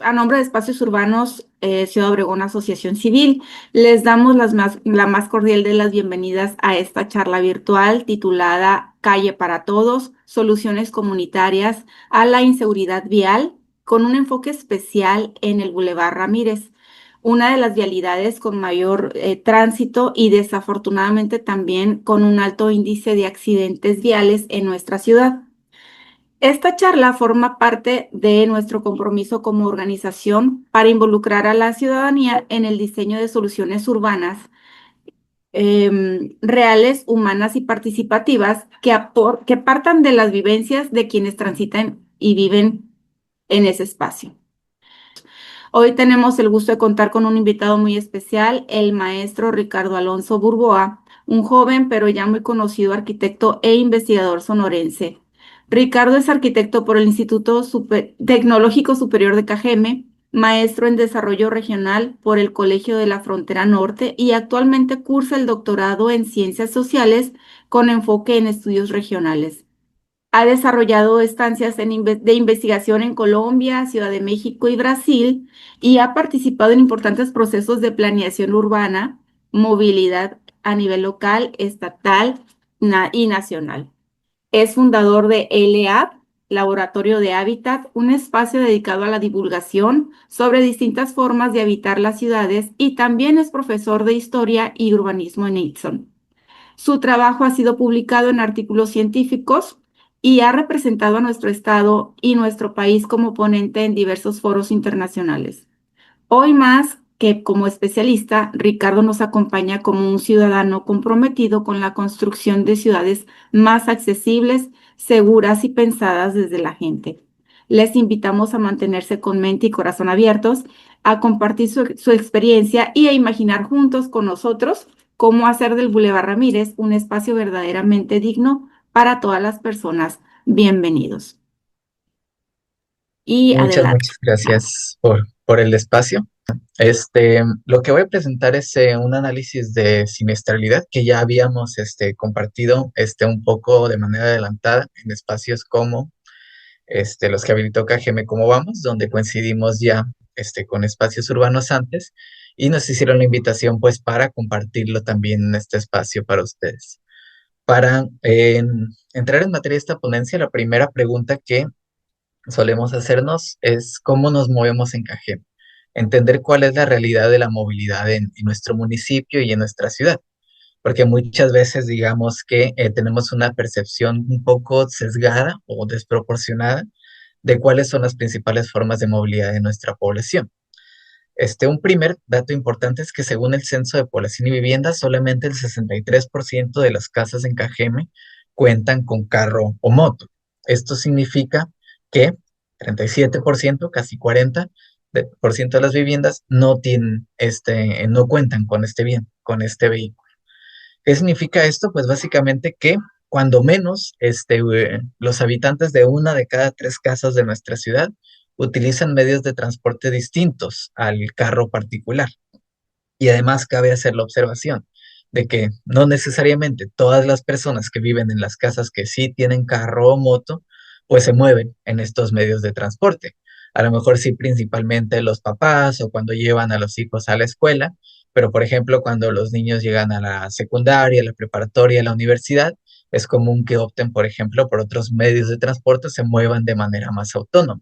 A nombre de Espacios Urbanos, Ciudad Obregón Asociación Civil, les damos la más cordial de las bienvenidas a esta charla virtual titulada Calle para Todos, Soluciones Comunitarias a la Inseguridad Vial, con un enfoque especial en el Boulevard Ramírez, una de las vialidades con mayor tránsito y desafortunadamente también con un alto índice de accidentes viales en nuestra ciudad. Esta charla forma parte de nuestro compromiso como organización para involucrar a la ciudadanía en el diseño de soluciones urbanas reales, humanas y participativas que partan de las vivencias de quienes transitan y viven en ese espacio. Hoy tenemos el gusto de contar con un invitado muy especial, el maestro Ricardo Alonso Burboa, un joven pero ya muy conocido arquitecto e investigador sonorense. Ricardo es arquitecto por el Instituto Tecnológico Superior de Cajeme, maestro en desarrollo regional por el Colegio de la Frontera Norte y actualmente cursa el doctorado en ciencias sociales con enfoque en estudios regionales. Ha desarrollado estancias de investigación en Colombia, Ciudad de México y Brasil y ha participado en importantes procesos de planeación urbana, movilidad a nivel local, estatal y nacional. Es fundador de LAB, Laboratorio de Hábitat, un espacio dedicado a la divulgación sobre distintas formas de habitar las ciudades y también es profesor de historia y urbanismo en Itson. Su trabajo ha sido publicado en artículos científicos y ha representado a nuestro estado y nuestro país como ponente en diversos foros internacionales. Hoy más que como especialista, Ricardo nos acompaña como un ciudadano comprometido con la construcción de ciudades más accesibles, seguras y pensadas desde la gente. Les invitamos a mantenerse con mente y corazón abiertos, a compartir su experiencia y a imaginar juntos con nosotros cómo hacer del Boulevard Ramírez un espacio verdaderamente digno para todas las personas. Bienvenidos. Y adelante. Muchas gracias por el espacio. Lo que voy a presentar es un análisis de siniestralidad que ya habíamos compartido un poco de manera adelantada en espacios como los que habilitó KGM Como Vamos, donde coincidimos ya con espacios urbanos antes y nos hicieron la invitación pues para compartirlo también en este espacio para ustedes. Para entrar en materia de esta ponencia, la primera pregunta que solemos hacernos es cómo nos movemos en Cajeme, entender cuál es la realidad de la movilidad en nuestro municipio y en nuestra ciudad, porque muchas veces digamos que tenemos una percepción un poco sesgada o desproporcionada de cuáles son las principales formas de movilidad de nuestra población. Un primer dato importante es que según el Censo de Población y Vivienda, solamente el 63% de las casas en Cajeme cuentan con carro o moto. Esto significa que 37%, casi 40% de las viviendas no tienen no cuentan con este bien, con este vehículo. ¿Qué significa esto? Pues básicamente que cuando menos los habitantes de una de cada tres casas de nuestra ciudad utilizan medios de transporte distintos al carro particular. Y además cabe hacer la observación de que no necesariamente todas las personas que viven en las casas que sí tienen carro o moto, pues se mueven en estos medios de transporte. A lo mejor sí principalmente los papás o cuando llevan a los hijos a la escuela, pero por ejemplo cuando los niños llegan a la secundaria, a la preparatoria, a la universidad, es común que opten, por ejemplo, por otros medios de transporte, se muevan de manera más autónoma.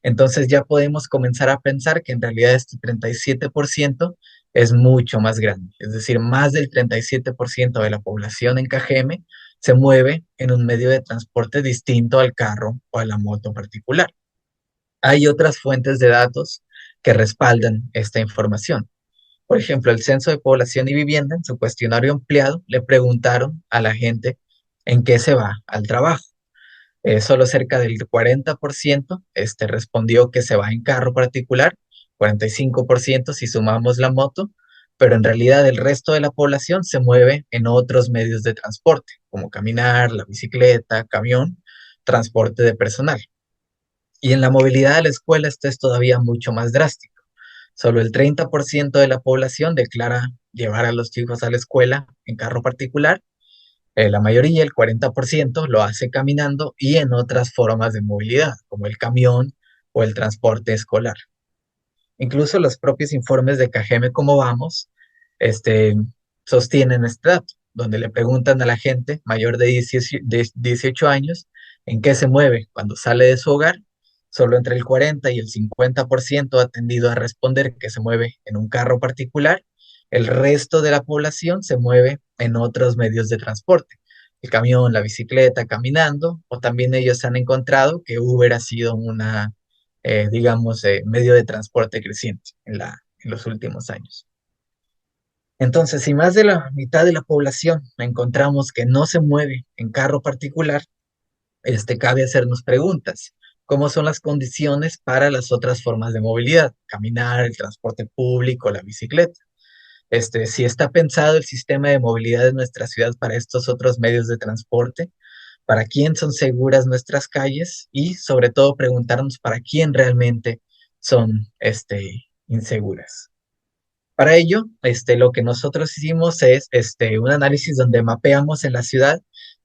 Entonces ya podemos comenzar a pensar que en realidad este 37% es mucho más grande. Es decir, más del 37% de la población en Cajeme se mueve en un medio de transporte distinto al carro o a la moto particular. Hay otras fuentes de datos que respaldan esta información. Por ejemplo, el Censo de Población y Vivienda, en su cuestionario ampliado, le preguntaron a la gente en qué se va al trabajo. Solo cerca del 40% respondió que se va en carro particular, 45% si sumamos la moto, pero en realidad el resto de la población se mueve en otros medios de transporte, como caminar, la bicicleta, camión, transporte de personal. Y en la movilidad a la escuela esto es todavía mucho más drástico. Solo el 30% de la población declara llevar a los hijos a la escuela en carro particular. La mayoría, el 40%, lo hace caminando y en otras formas de movilidad, como el camión o el transporte escolar. Incluso los propios informes de Cajeme Cómo Vamos este, sostienen este dato, donde le preguntan a la gente mayor de 18 años en qué se mueve cuando sale de su hogar. Solo entre el 40 y el 50% ha tendido a responder que se mueve en un carro particular. El resto de la población se mueve en otros medios de transporte, el camión, la bicicleta, caminando, o también ellos han encontrado que Uber ha sido una digamos, medio de transporte creciente en los últimos años. Entonces, si más de la mitad de la población encontramos que no se mueve en carro particular, cabe hacernos preguntas. ¿Cómo son las condiciones para las otras formas de movilidad? Caminar, el transporte público, la bicicleta. Si está pensado el sistema de movilidad de nuestra ciudad para estos otros medios de transporte, para quién son seguras nuestras calles y sobre todo preguntarnos para quién realmente son inseguras. Para ello, lo que nosotros hicimos es un análisis donde mapeamos en la ciudad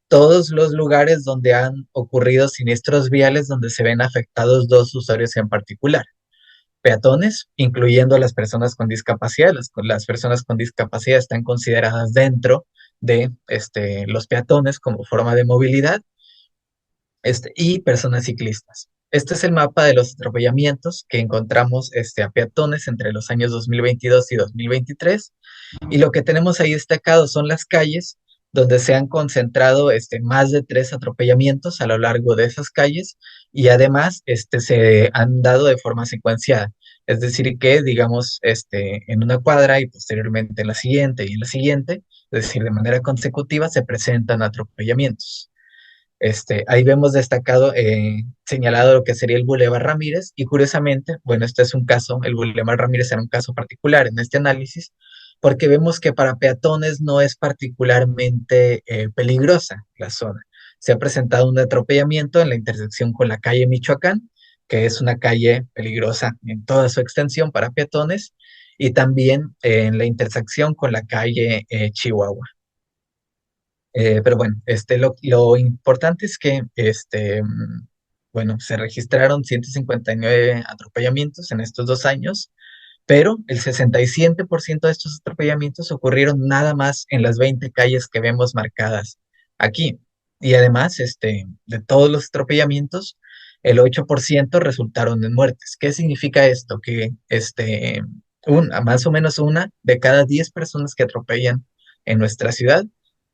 todos los lugares donde han ocurrido siniestros viales donde se ven afectados dos usuarios en particular, peatones, incluyendo las personas con discapacidad. Las personas con discapacidad están consideradas dentro de los peatones como forma de movilidad, y personas ciclistas. Este es el mapa de los atropellamientos que encontramos a peatones entre los años 2022 y 2023. Y lo que tenemos ahí destacado son las calles donde se han concentrado más de 3 atropellamientos a lo largo de esas calles y además se han dado de forma secuenciada. Es decir, que digamos en una cuadra y posteriormente en la siguiente y en la siguiente, es decir, de manera consecutiva se presentan atropellamientos. Ahí vemos destacado, señalado lo que sería el Boulevard Ramírez y curiosamente, bueno, este es un caso, el Boulevard Ramírez era un caso particular en este análisis, porque vemos que para peatones no es particularmente peligrosa la zona. Se ha presentado un atropellamiento en la intersección con la calle Michoacán, que es una calle peligrosa en toda su extensión para peatones, y también en la intersección con la calle Chihuahua. Pero bueno, lo importante es que, bueno, se registraron 159 atropellamientos en estos 2 años, pero el 67% de estos atropellamientos ocurrieron nada más en las 20 calles que vemos marcadas aquí. Y además, de todos los atropellamientos, el 8% resultaron en muertes. ¿Qué significa esto? Que más o menos una de cada 10 personas que atropellan en nuestra ciudad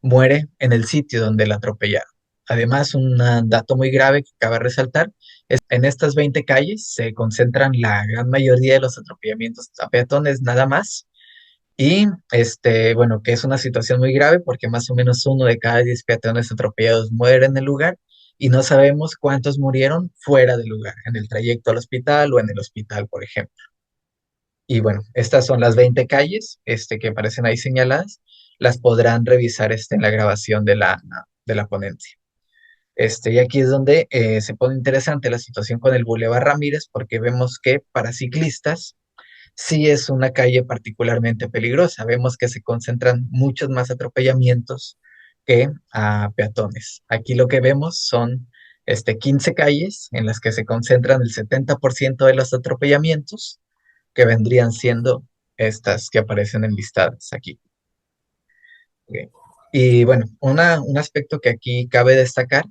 muere en el sitio donde la atropellaron. Además, un dato muy grave que cabe resaltar es que en estas 20 calles se concentran la gran mayoría de los atropellamientos a peatones nada más. Y bueno, que es una situación muy grave porque más o menos uno de cada 10 peatones atropellados muere en el lugar y no sabemos cuántos murieron fuera del lugar, en el trayecto al hospital o en el hospital, por ejemplo. Y bueno, estas son las 20 calles que aparecen ahí señaladas. Las podrán revisar en la grabación de la ponencia. Y aquí es donde se pone interesante la situación con el Boulevard Ramírez, porque vemos que para ciclistas sí es una calle particularmente peligrosa. Vemos que se concentran muchos más atropellamientos que a peatones. Aquí lo que vemos son 15 calles en las que se concentran el 70% de los atropellamientos, que vendrían siendo estas que aparecen enlistadas aquí. Okay. Y bueno, un aspecto que aquí cabe destacar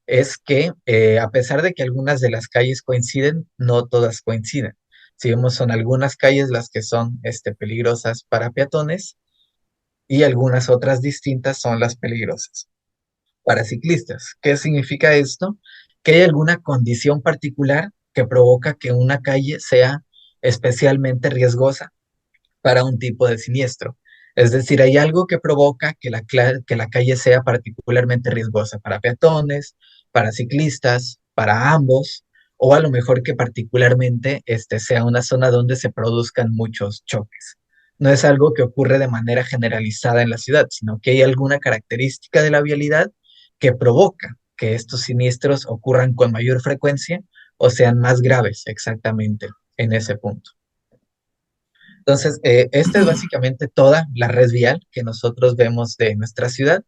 es que a pesar de que algunas de las calles coinciden, no todas coinciden. Si vemos, son algunas calles las que son peligrosas para peatones y algunas otras distintas son las peligrosas para ciclistas. ¿Qué significa esto? Que hay alguna condición particular que provoca que una calle sea especialmente riesgosa para un tipo de siniestro. Es decir, hay algo que provoca que la calle sea particularmente riesgosa para peatones, para ciclistas, para ambos, o a lo mejor que particularmente sea una zona donde se produzcan muchos choques. no es algo que ocurre de manera generalizada en la ciudad, sino que hay alguna característica de la vialidad que provoca que estos siniestros ocurran con mayor frecuencia o sean más graves exactamente en ese punto. Entonces, esta es básicamente toda la red vial que nosotros vemos de nuestra ciudad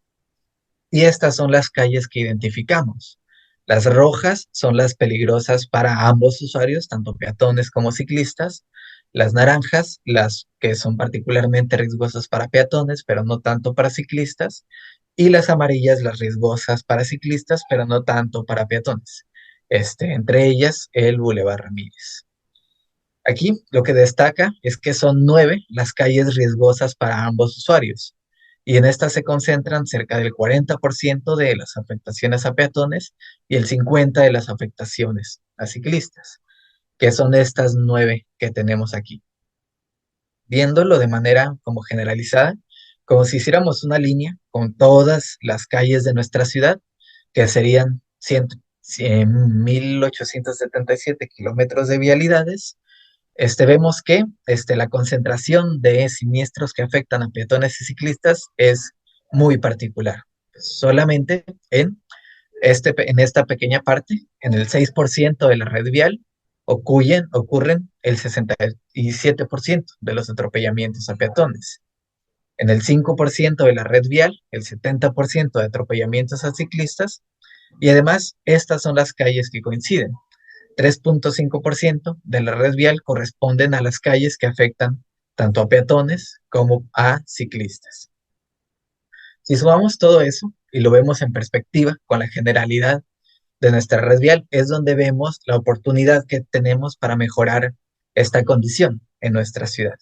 y estas son las calles que identificamos. Las rojas son las peligrosas para ambos usuarios, tanto peatones como ciclistas. Las naranjas, las que son particularmente riesgosas para peatones, pero no tanto para ciclistas. Y las amarillas, las riesgosas para ciclistas, pero no tanto para peatones. Entre ellas, el Boulevard Ramírez. Aquí lo que destaca es que son 9 las calles riesgosas para ambos usuarios, y en estas se concentran cerca del 40% de las afectaciones a peatones y el 50% de las afectaciones a ciclistas, que son estas 9 que tenemos aquí. Viéndolo de manera como generalizada, como si hiciéramos una línea con todas las calles de nuestra ciudad, que serían 1.877 kilómetros de vialidades. Vemos que la concentración de siniestros que afectan a peatones y ciclistas es muy particular. Solamente en esta pequeña parte, en el 6% de la red vial, ocurren el 67% de los atropellamientos a peatones. En el 5% de la red vial, el 70% de atropellamientos a ciclistas, y además estas son las calles que coinciden. 3.5% de la red vial corresponden a las calles que afectan tanto a peatones como a ciclistas. Si sumamos todo eso y lo vemos en perspectiva con la generalidad de nuestra red vial, es donde vemos la oportunidad que tenemos para mejorar esta condición en nuestra ciudad.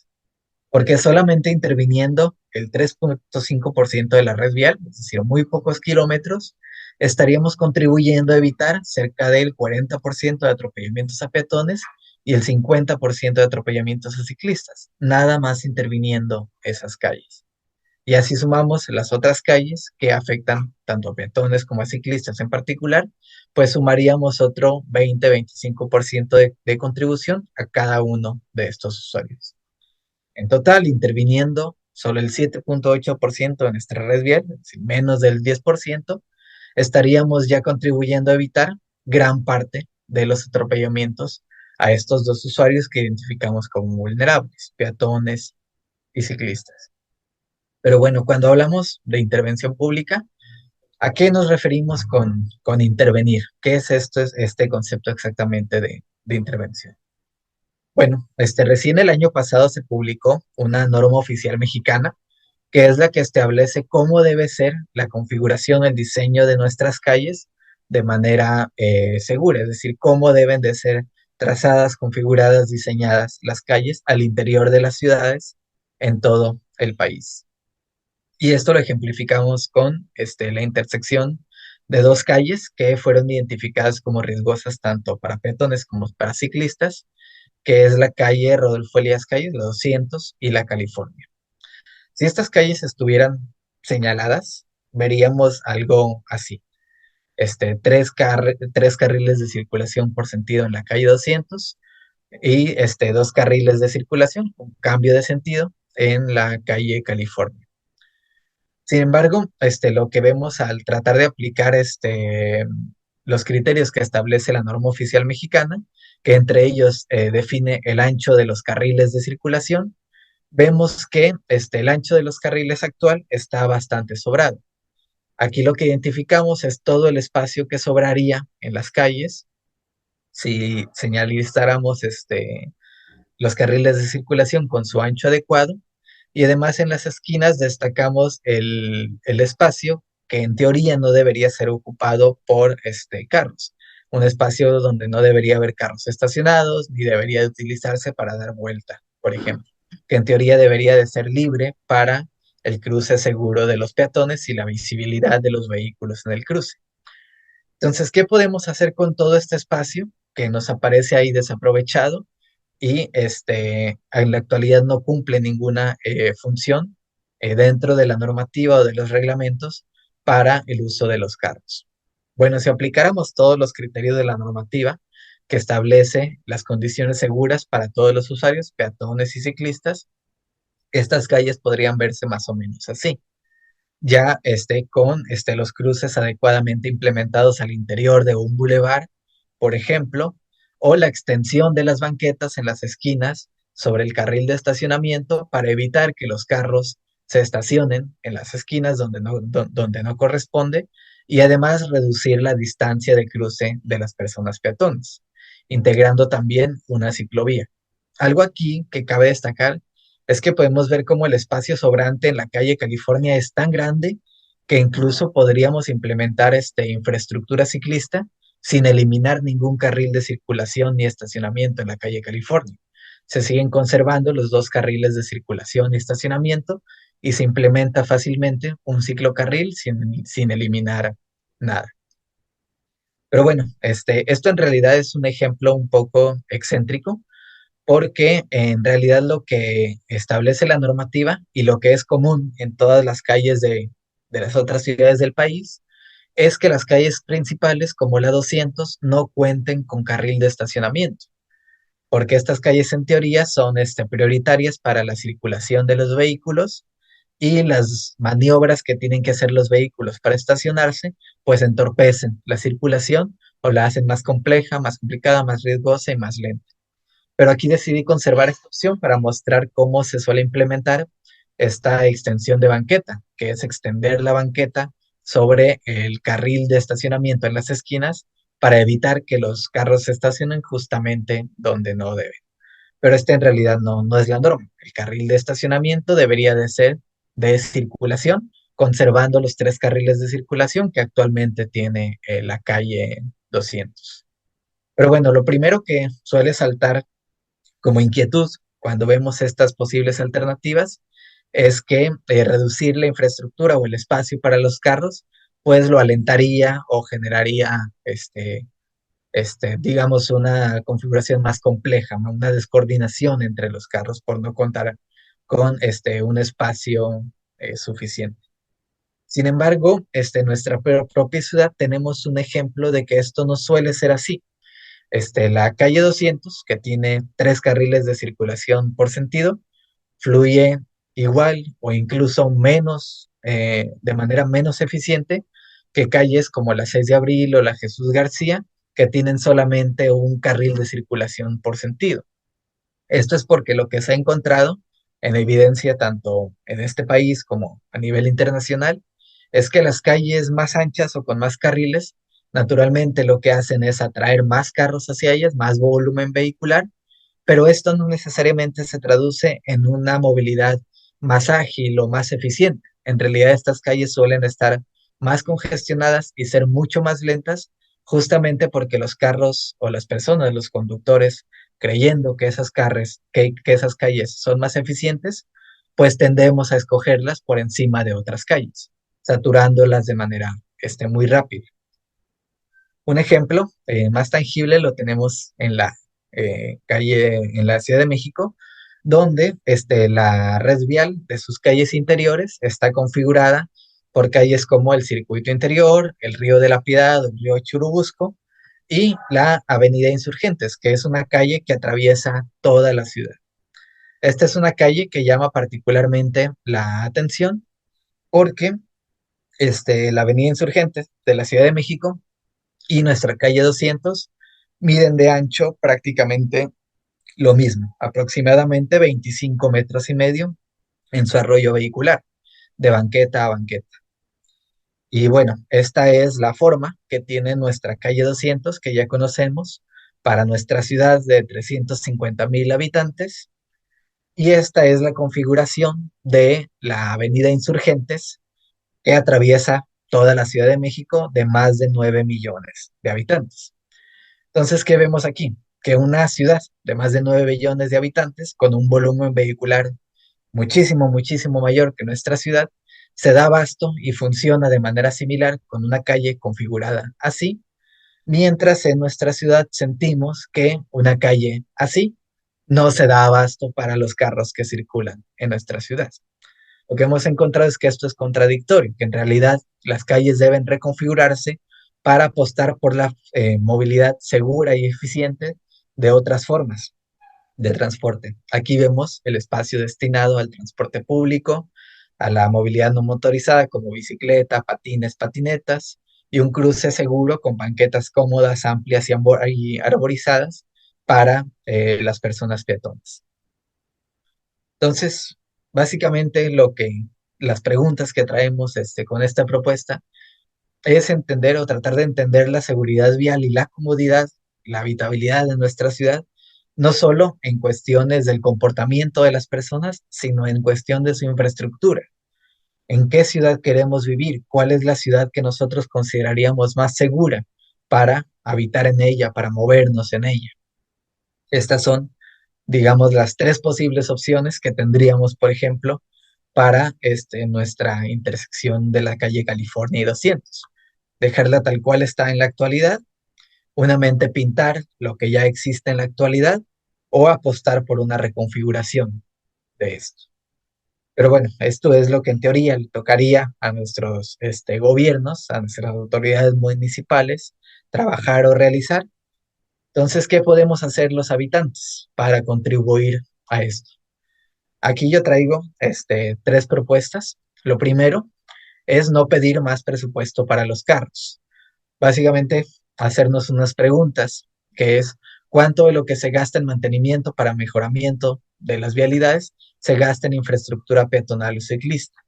Porque solamente interviniendo el 3.5% de la red vial, es decir, muy pocos kilómetros, estaríamos contribuyendo a evitar cerca del 40% de atropellamientos a peatones y el 50% de atropellamientos a ciclistas, nada más interviniendo esas calles. Y así sumamos las otras calles que afectan tanto a peatones como a ciclistas en particular, pues sumaríamos otro 20-25% de contribución a cada uno de estos usuarios. En total, interviniendo solo el 7.8% de nuestra red vial, es decir, menos del 10%, estaríamos ya contribuyendo a evitar gran parte de los atropellamientos a estos dos usuarios que identificamos como vulnerables, peatones y ciclistas. Pero bueno, cuando hablamos de intervención pública, ¿a qué nos referimos con intervenir? ¿Qué es este concepto exactamente de intervención? Bueno, recién el año pasado se publicó una norma oficial mexicana que es la que establece cómo debe ser la configuración, el diseño de nuestras calles de manera segura, es decir, cómo deben de ser trazadas, configuradas, diseñadas las calles al interior de las ciudades en todo el país. Y esto lo ejemplificamos con la intersección de dos calles que fueron identificadas como riesgosas tanto para peatones como para ciclistas, que es la calle Rodolfo Elías Calles, la 200 y la California. Si estas calles estuvieran señaladas, veríamos algo así. Tres carriles de circulación por sentido en la calle 200 y dos carriles de circulación con cambio de sentido en la calle California. Sin embargo, lo que vemos al tratar de aplicar los criterios que establece la norma oficial mexicana, que entre ellos define el ancho de los carriles de circulación, vemos que el ancho de los carriles actual está bastante sobrado. Aquí lo que identificamos es todo el espacio que sobraría en las calles si señalizáramos los carriles de circulación con su ancho adecuado, y además en las esquinas destacamos el espacio que en teoría no debería ser ocupado por carros, un espacio donde no debería haber carros estacionados ni debería de utilizarse para dar vuelta, por ejemplo, que en teoría debería de ser libre para el cruce seguro de los peatones y la visibilidad de los vehículos en el cruce. Entonces, ¿qué podemos hacer con todo este espacio que nos aparece ahí desaprovechado y en la actualidad no cumple ninguna función dentro de la normativa o de los reglamentos para el uso de los carros? Bueno, si aplicáramos todos los criterios de la normativa que establece las condiciones seguras para todos los usuarios, peatones y ciclistas, Estas calles podrían verse más o menos así, ya con los cruces adecuadamente implementados al interior de un bulevar, por ejemplo, o la extensión de las banquetas en las esquinas sobre el carril de estacionamiento para evitar que los carros se estacionen en las esquinas donde no corresponde, y además reducir la distancia de cruce de las personas peatones, integrando también una ciclovía. Algo aquí que cabe destacar es que podemos ver cómo el espacio sobrante en la calle California es tan grande que incluso podríamos implementar infraestructura ciclista sin eliminar ningún carril de circulación ni estacionamiento en la calle California. Se siguen conservando los dos carriles de circulación y estacionamiento y se implementa fácilmente un ciclocarril sin eliminar nada. Pero bueno, esto en realidad es un ejemplo un poco excéntrico, porque en realidad lo que establece la normativa y lo que es común en todas las calles de las otras ciudades del país es que las calles principales, como la 200, no cuenten con carril de estacionamiento, porque estas calles en teoría son prioritarias para la circulación de los vehículos, y las maniobras que tienen que hacer los vehículos para estacionarse, pues entorpecen la circulación o la hacen más compleja, más complicada, más riesgosa y más lenta. Pero aquí decidí conservar esta opción para mostrar cómo se suele implementar esta extensión de banqueta, que es extender la banqueta sobre el carril de estacionamiento en las esquinas para evitar que los carros se estacionen justamente donde no deben. Pero en realidad no es la norma. El carril de estacionamiento debería de ser de circulación, conservando los tres carriles de circulación que actualmente tiene la calle 200. Pero bueno, lo primero que suele saltar como inquietud cuando vemos estas posibles alternativas es que reducir la infraestructura o el espacio para los carros, pues lo alentaría o generaría, digamos, una configuración más compleja, ¿no? Una descoordinación entre los carros por no contar con un espacio suficiente. Sin embargo, en nuestra propia ciudad tenemos un ejemplo de que esto no suele ser así. La calle 200, que tiene tres carriles de circulación por sentido, fluye igual o incluso menos, de manera menos eficiente que calles como la 6 de Abril o la Jesús García, que tienen solamente un carril de circulación por sentido. Esto es porque lo que se ha encontrado en evidencia tanto en este país como a nivel internacional es que las calles más anchas o con más carriles, naturalmente lo que hacen es atraer más carros hacia ellas, más volumen vehicular, pero esto no necesariamente se traduce en una movilidad más ágil o más eficiente. En realidad estas calles suelen estar más congestionadas y ser mucho más lentas, justamente porque los carros o las personas, los conductores, creyendo que que esas calles son más eficientes, pues tendemos a escogerlas por encima de otras calles, saturándolas de manera muy rápida. Un ejemplo más tangible lo tenemos en la calle, en la Ciudad de México, donde la red vial de sus calles interiores está configurada por calles como el Circuito Interior, el Río de la Piedad, el Río Churubusco y la Avenida Insurgentes, que es una calle que atraviesa toda la ciudad. Esta es una calle que llama particularmente la atención porque la Avenida Insurgentes de la Ciudad de México y nuestra calle 200 miden de ancho prácticamente lo mismo, aproximadamente 25 metros y medio en su arroyo vehicular, de banqueta a banqueta. Y bueno, esta es la forma que tiene nuestra calle 200, que ya conocemos, para nuestra ciudad de 350,000 habitantes. Y esta es la configuración de la Avenida Insurgentes, que atraviesa toda la Ciudad de México de más de 9 millones de habitantes. Entonces, ¿qué vemos aquí? Que una ciudad de más de 9 millones de habitantes, con un volumen vehicular muchísimo, muchísimo mayor que nuestra ciudad, se da abasto y funciona de manera similar con una calle configurada así, mientras en nuestra ciudad sentimos que una calle así no se da abasto para los carros que circulan en nuestra ciudad. Lo que hemos encontrado es que esto es contradictorio, que en realidad las calles deben reconfigurarse para apostar por la movilidad segura y eficiente de otras formas. de transporte. Aquí vemos el espacio destinado al transporte público, a la movilidad no motorizada como bicicleta, patines, patinetas y un cruce seguro con banquetas cómodas, amplias y arborizadas para las personas peatones. Entonces, básicamente las preguntas que traemos con esta propuesta es entender o tratar de entender la seguridad vial y la comodidad, la habitabilidad de nuestra ciudad, no solo en cuestiones del comportamiento de las personas, sino en cuestión de su infraestructura. ¿En qué ciudad queremos vivir? ¿Cuál es la ciudad que nosotros consideraríamos más segura para habitar en ella, para movernos en ella? Estas son, digamos, las tres posibles opciones que tendríamos, por ejemplo, para nuestra intersección de la calle California y 200. Dejarla tal cual está en la actualidad, mente pintar lo que ya existe en la actualidad o apostar por una reconfiguración de esto. Pero bueno, esto es lo que en teoría le tocaría a nuestros gobiernos, a nuestras autoridades municipales, trabajar o realizar. Entonces, ¿qué podemos hacer los habitantes para contribuir a esto? Aquí yo traigo tres propuestas. Lo primero es no pedir más presupuesto para los carros. Básicamente, hacernos unas preguntas, que es cuánto de lo que se gasta en mantenimiento para mejoramiento de las vialidades se gasta en infraestructura peatonal o ciclista.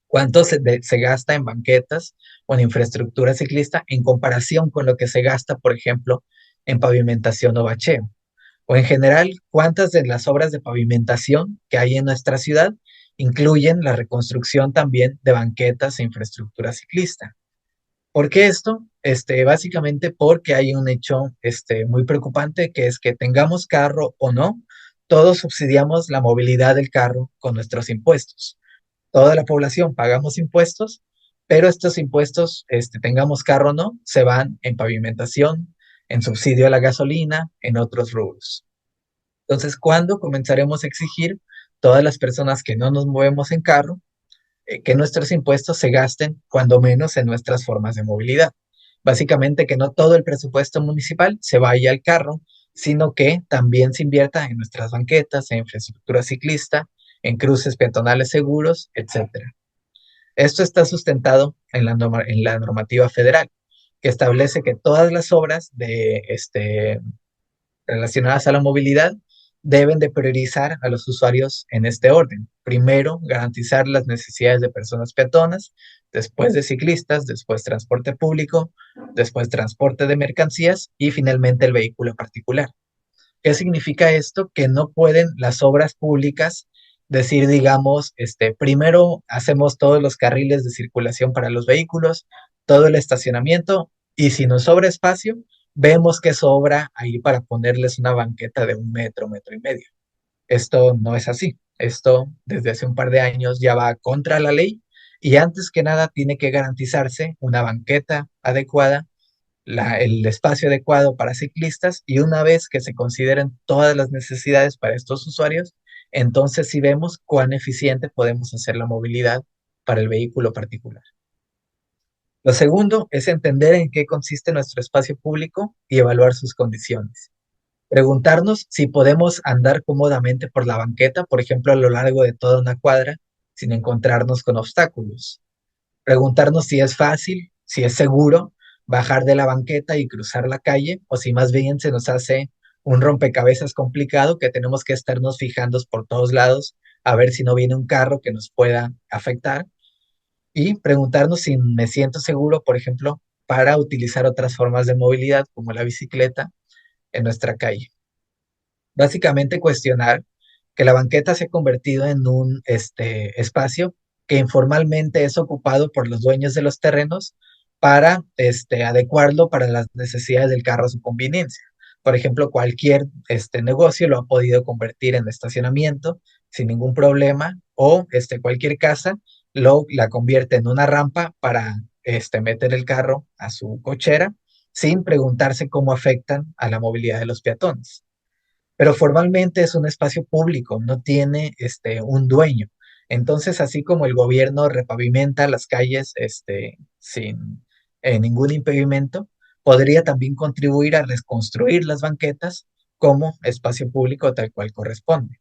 ¿Cuánto se gasta en banquetas o en infraestructura ciclista en comparación con lo que se gasta, por ejemplo, en pavimentación o bacheo? O en general, ¿cuántas de las obras de pavimentación que hay en nuestra ciudad incluyen la reconstrucción también de banquetas e infraestructura ciclista? ¿Por qué esto? Básicamente porque hay un hecho muy preocupante, que es que tengamos carro o no, todos subsidiamos la movilidad del carro con nuestros impuestos. Toda la población pagamos impuestos, pero estos impuestos, tengamos carro o no, se van en pavimentación, en subsidio a la gasolina, en otros rubros. Entonces, ¿cuándo comenzaremos a exigir todas las personas que no nos movemos en carro que nuestros impuestos se gasten cuando menos en nuestras formas de movilidad? Básicamente que no todo el presupuesto municipal se vaya al carro, sino que también se invierta en nuestras banquetas, en infraestructura ciclista, en cruces peatonales seguros, etcétera. Esto está sustentado en la normativa federal, que establece que todas las obras relacionadas a la movilidad deben de priorizar a los usuarios en este orden. Primero, garantizar las necesidades de personas peatonas, después de ciclistas, después transporte público, después transporte de mercancías y finalmente el vehículo particular. ¿Qué significa esto? Que no pueden las obras públicas decir, digamos, primero hacemos todos los carriles de circulación para los vehículos, todo el estacionamiento, y si nos sobra espacio, vemos que sobra ahí para ponerles una banqueta de 1 metro, 1,5 metros. Esto no es así. Esto desde hace un par de años ya va contra la ley y antes que nada tiene que garantizarse una banqueta adecuada, el espacio adecuado para ciclistas, y una vez que se consideren todas las necesidades para estos usuarios, entonces sí vemos cuán eficiente podemos hacer la movilidad para el vehículo particular. Lo segundo es entender en qué consiste nuestro espacio público y evaluar sus condiciones. Preguntarnos si podemos andar cómodamente por la banqueta, por ejemplo, a lo largo de toda una cuadra, sin encontrarnos con obstáculos. Preguntarnos si es fácil, si es seguro bajar de la banqueta y cruzar la calle, o si más bien se nos hace un rompecabezas complicado que tenemos que estarnos fijando por todos lados a ver si no viene un carro que nos pueda afectar, y preguntarnos si me siento seguro, por ejemplo, para utilizar otras formas de movilidad como la bicicleta en nuestra calle. Básicamente cuestionar que la banqueta se ha convertido en un espacio que informalmente es ocupado por los dueños de los terrenos para adecuarlo para las necesidades del carro a su conveniencia. Por ejemplo, cualquier negocio lo ha podido convertir en estacionamiento sin ningún problema, o cualquier casa la convierte en una rampa para meter el carro a su cochera sin preguntarse cómo afectan a la movilidad de los peatones. Pero formalmente es un espacio público, no tiene un dueño. Entonces, así como el gobierno repavimenta las calles sin ningún impedimento, podría también contribuir a reconstruir las banquetas como espacio público tal cual corresponde.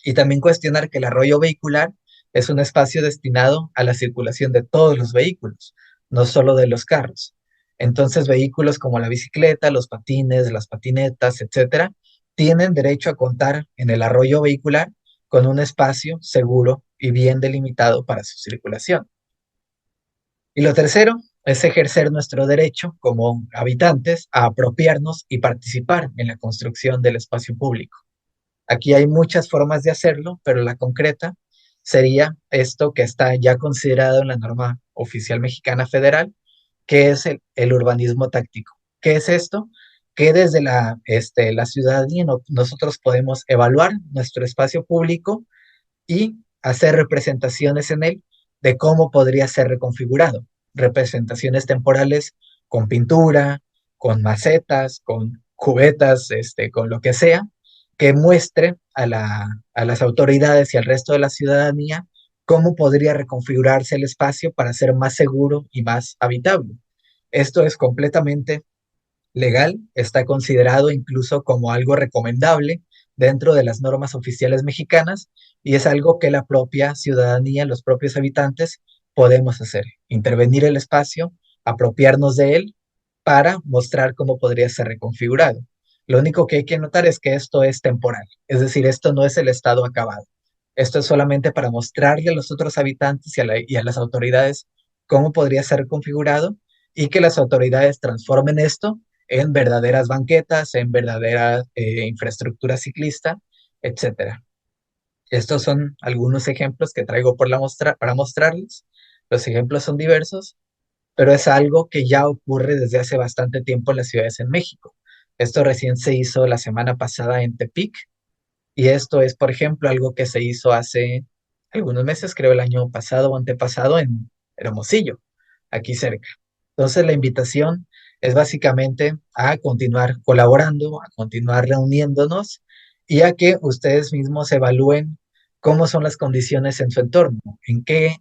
Y también cuestionar que el arroyo vehicular es un espacio destinado a la circulación de todos los vehículos, no solo de los carros. Entonces, vehículos como la bicicleta, los patines, las patinetas, etcétera, tienen derecho a contar en el arroyo vehicular con un espacio seguro y bien delimitado para su circulación. Y lo tercero es ejercer nuestro derecho como habitantes a apropiarnos y participar en la construcción del espacio público. Aquí hay muchas formas de hacerlo, pero la concreta sería esto que está ya considerado en la norma oficial mexicana federal, que es el urbanismo táctico. ¿Qué es esto? Que desde la ciudadanía nosotros podemos evaluar nuestro espacio público y hacer representaciones en él de cómo podría ser reconfigurado. Representaciones temporales con pintura, con macetas, con cubetas, con lo que sea, que muestre a las autoridades y al resto de la ciudadanía cómo podría reconfigurarse el espacio para ser más seguro y más habitable. Esto es completamente legal, está considerado incluso como algo recomendable dentro de las normas oficiales mexicanas y es algo que la propia ciudadanía, los propios habitantes podemos hacer, intervenir el espacio, apropiarnos de él para mostrar cómo podría ser reconfigurado. Lo único que hay que notar es que esto es temporal, es decir, esto no es el estado acabado. Esto es solamente para mostrarle a los otros habitantes y a las autoridades cómo podría ser configurado y que las autoridades transformen esto en verdaderas banquetas, en verdadera infraestructura ciclista, etcétera. Estos son algunos ejemplos que traigo para mostrarles. Los ejemplos son diversos, pero es algo que ya ocurre desde hace bastante tiempo en las ciudades en México. Esto recién se hizo la semana pasada en Tepic y esto es, por ejemplo, algo que se hizo hace algunos meses, creo el año pasado o antepasado en Hermosillo, aquí cerca. Entonces la invitación es básicamente a continuar colaborando, a continuar reuniéndonos y a que ustedes mismos evalúen cómo son las condiciones en su entorno, en qué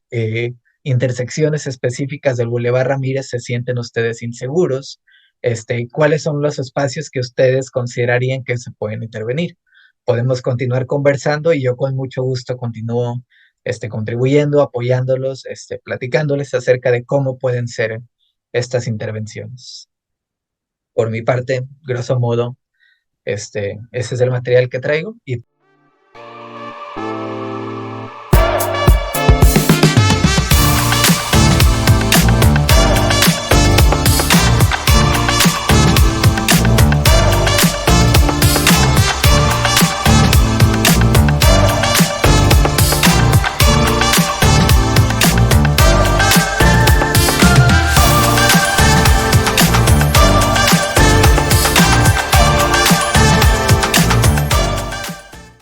intersecciones específicas del Boulevard Ramírez se sienten ustedes inseguros, cuáles son los espacios que ustedes considerarían que se pueden intervenir. Podemos continuar conversando y yo con mucho gusto continúo contribuyendo, apoyándolos, platicándoles acerca de cómo pueden ser estas intervenciones. Por mi parte, grosso modo, ese es el material que traigo y